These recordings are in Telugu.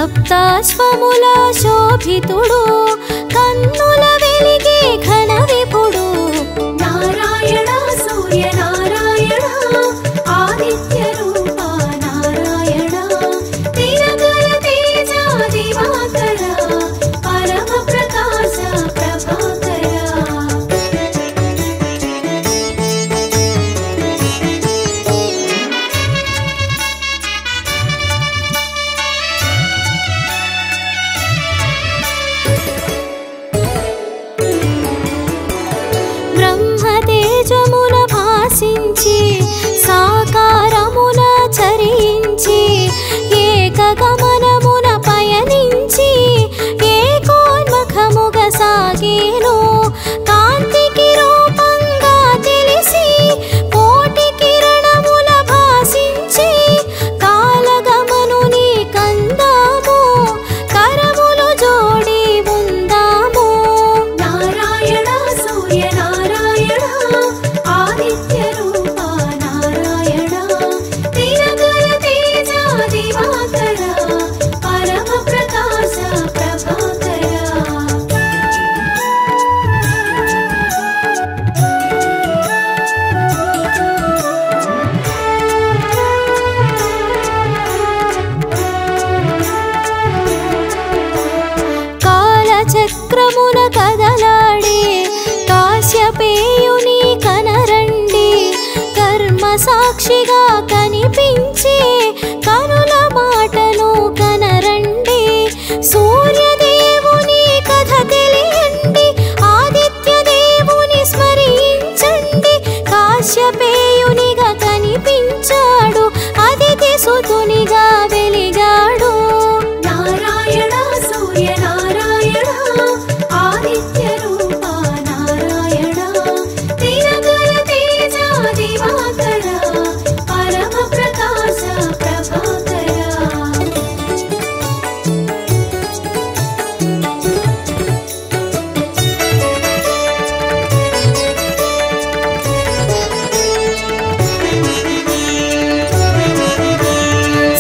సప్తాశ్వముల శోభితుడు కన్నుల వెలిగే ఘన విపుడు నారాయణ సూర్య నారాయణ ఆదిత్య రూప నారాయణ తిరగల తేజ దివాకర పరమ ప్రకాశ ప్రభాకర బ్రహ్మతేజమున భాసించి సాకారమున చరించి ఏకగమనమున పయనించి ఏకోన్ముఖముగ సాగేను కాంతికి రూపంగా తెలిసి కోటి కిరణముల భాసించి కాలగమనుని కందాము కరములు జోడి ఉందాము నారాయణ సూర్య నారాయణ ఆదిత్య రూప నారాయణ తిరగల తేజ దివాకర పరమ ప్రకాశ ప్రభాకర కాలచక్రమున కదలాడే కాశ్యపేయుని కనరండి కర్మ సాక్షిగా కనిపించే కనుల మాటను కనరండి సూర్యదేవుని కథ తెలియండి ఆదిత్య దేవుని స్మరించండి కాశ్యపేయునిగా కనిపించాడు అదితి సుతునిగా వెలిగాడు నారాయణ సూర్య నారాయణ ఆదిత్య రూప నారాయణ తిరగల తేజ దివాకర పరమ ప్రకాశ ప్రభాకర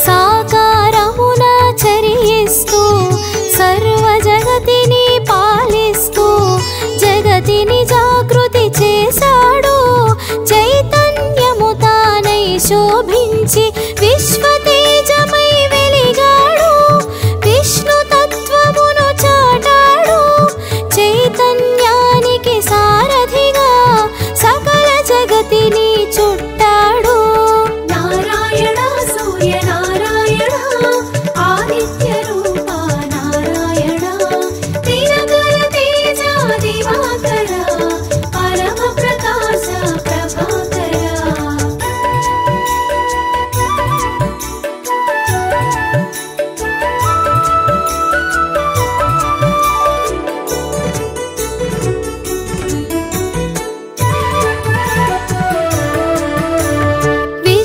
సాకారమున చరియిస్తూ సర్వ జగతిని పాలిస్తూ జగతిని జాగృతి చేశాడు చైతన్యము తానై శోభించి విశ్వతేజమై వెలిగాడు విష్ణు తత్వమును చాటాడు చైతన్యానికి సారథిగా సకల జగతిని చుట్టాడు నారాయణ సూర్య నారాయణ ఆదిత్య రూప నారాయణ తిరగల తేజ దివాకర పరమ ప్రకాశ ప్రభాకర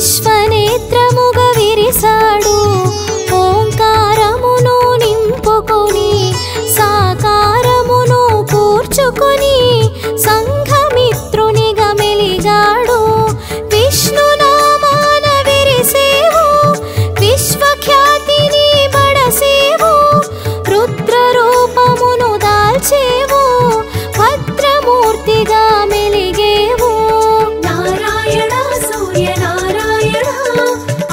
విశ్వనేత్రముగ విరిసాడు ఓంకారమును నింపుకొని సాకారమును కూర్చుకొని సంఘమిత్రునిగా మెలిగాడు విష్ణునామాన విరిసేవు విశ్వఖ్యాతిని బడసేవు రుద్ర రూపమును దాల్చేవు భద్రమూర్తిగా మెలిగేవు నారాయణ సూర్య నారాయణ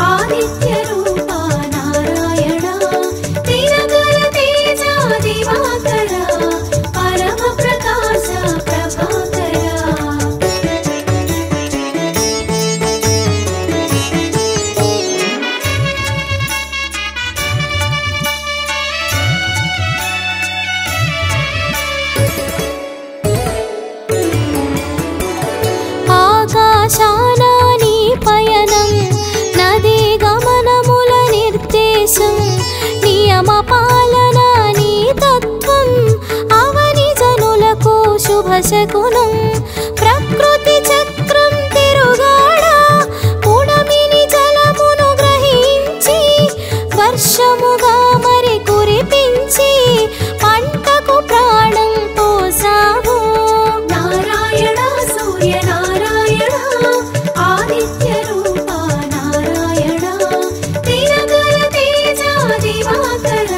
ఆదిత్య రూప నారాయణ తిరగల తేజ దివాకర పరమ ప్రకాశ ప్రభాకర ఆకాశాన నీ పయనం నదీ గమనముల నిర్దేశం నియమ పాలన నీ తత్వం అవని జనులకు శుభశకునం ప్రకృతి చక్రం తిరుగాడా పుడమిని జలమును గ్రహించి వర్షముగా మరి కురిపించి పంటకు ప్రాణం పోసావు నారాయణ సూర్య నారాయణ ఆదిత్య రూప నారాయణ తిరగల తేజ దివాకర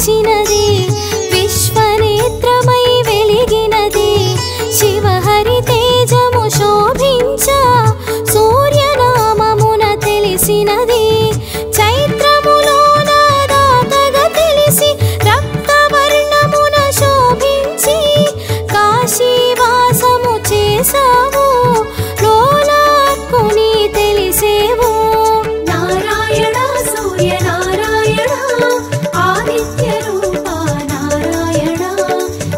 నిలిచినది, విశ్వనేత్రమై వెలిగినది. శివహరి తేజము శోభించ సూర్యనామమున తెలిసినది. చైత్రములోన దాతగా తెలిసి రక్తవర్ణమున శోభించి కాశీవాసము చేసావు, లోలార్కుని తెలిసేవు. నారాయణ సూర్యనారాయణ ఆదిత్య రూప నారాయణ,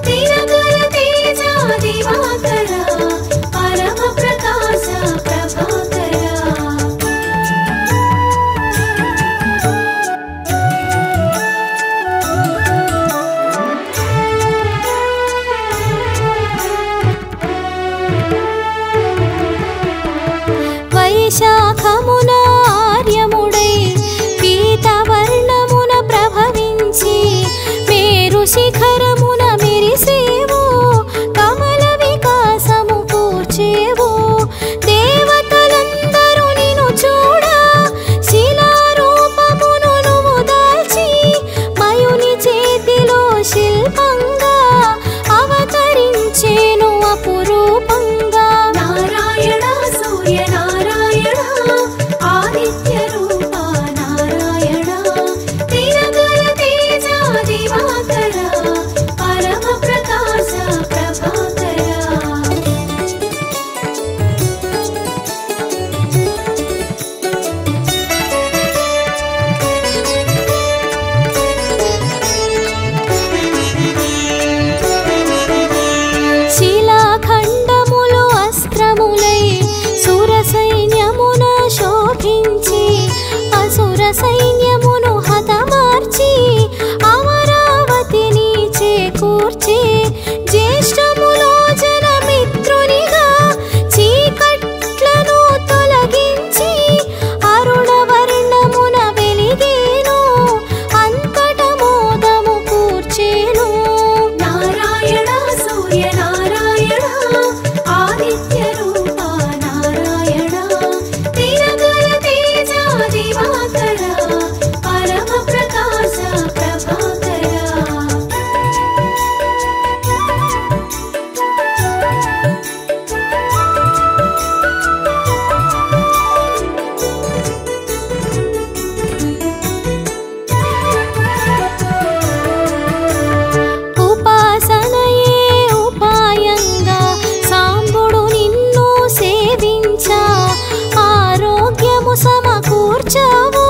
తిరగల తేజ దివాకర పరమ ప్రకాశ ప్రభాకర. వైశాఖమున ఆర్యముడై పీతవర్ణమున ప్రభవించి మేరు శిఖరమున మెరిసేవు, కమల వికాసము కూర్చేవు. దేవతలందరూ నిన్ను చూడ శిలారూపమును నువ్వు దాల్చి మయుని చేతిలో శిల్పంగా అవతరించేను అపురూపంగా. నారాయణ సూర్యనారాయణ ఆదిత్య రూప నారాయణ, తిరగల తేజ దివాకర పరమ ప్రకాశ ప్రభాకర. శిలాఖండములు అస్త్రములై సుర సైన్యమున శోభించి అసుర సైన్యమును హతమార్చి అమరావతిని చేకూర్చి జ్యేష్ఠములో జనమిత్రునిగా చీకట్లను తొలగించి అరుణవర్ణమున వెలిగేను, అంతట మోదము కూర్చేను. నారాయణ సూర్యనారాయణ ఆదిత్య రూప నారాయణ, తిరగల తేజ దివాకర పరమ ప్రకాశ ప్రభాకర. ఉపాసనయే ఉపాయంగా సాంబుడు నిన్ను సేవించ ఆరోగ్యము సమకూర్చావు,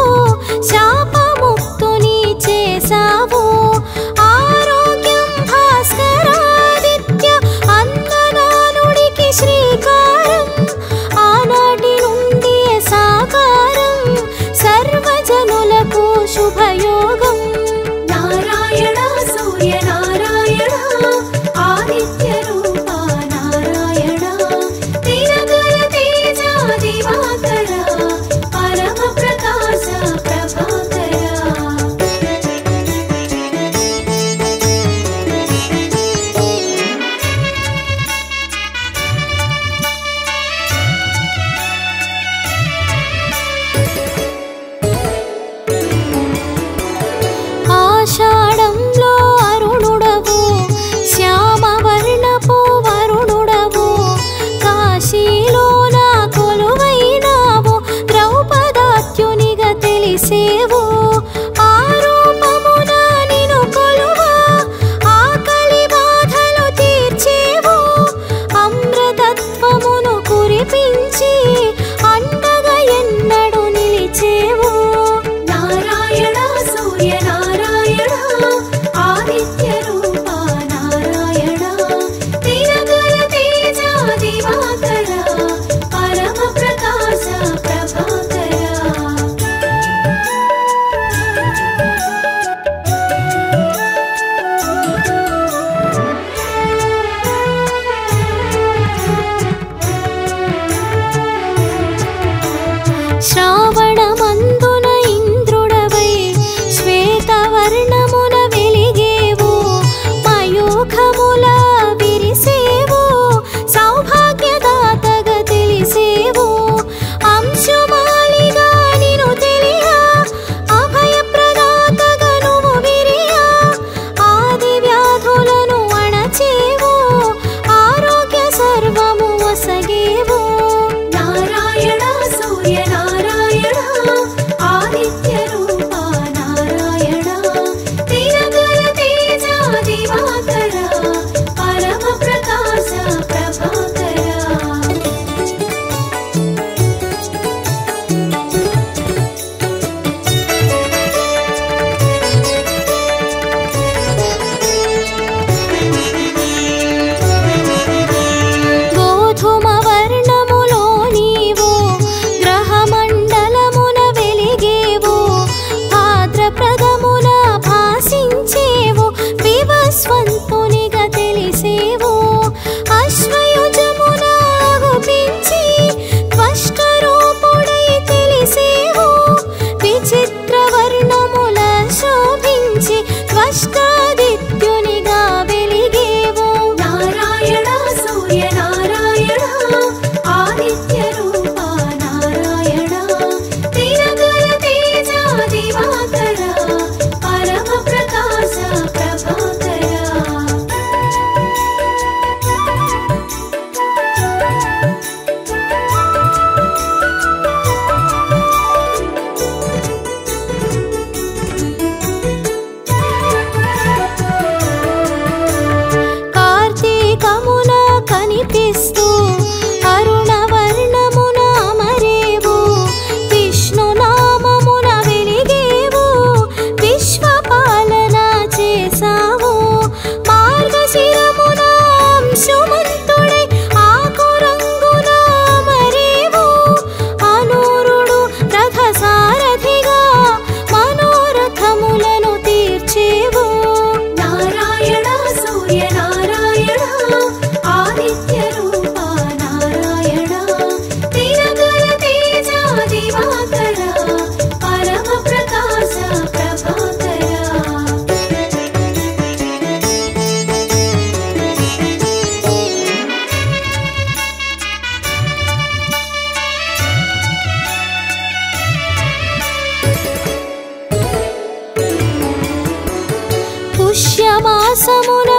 మాసమున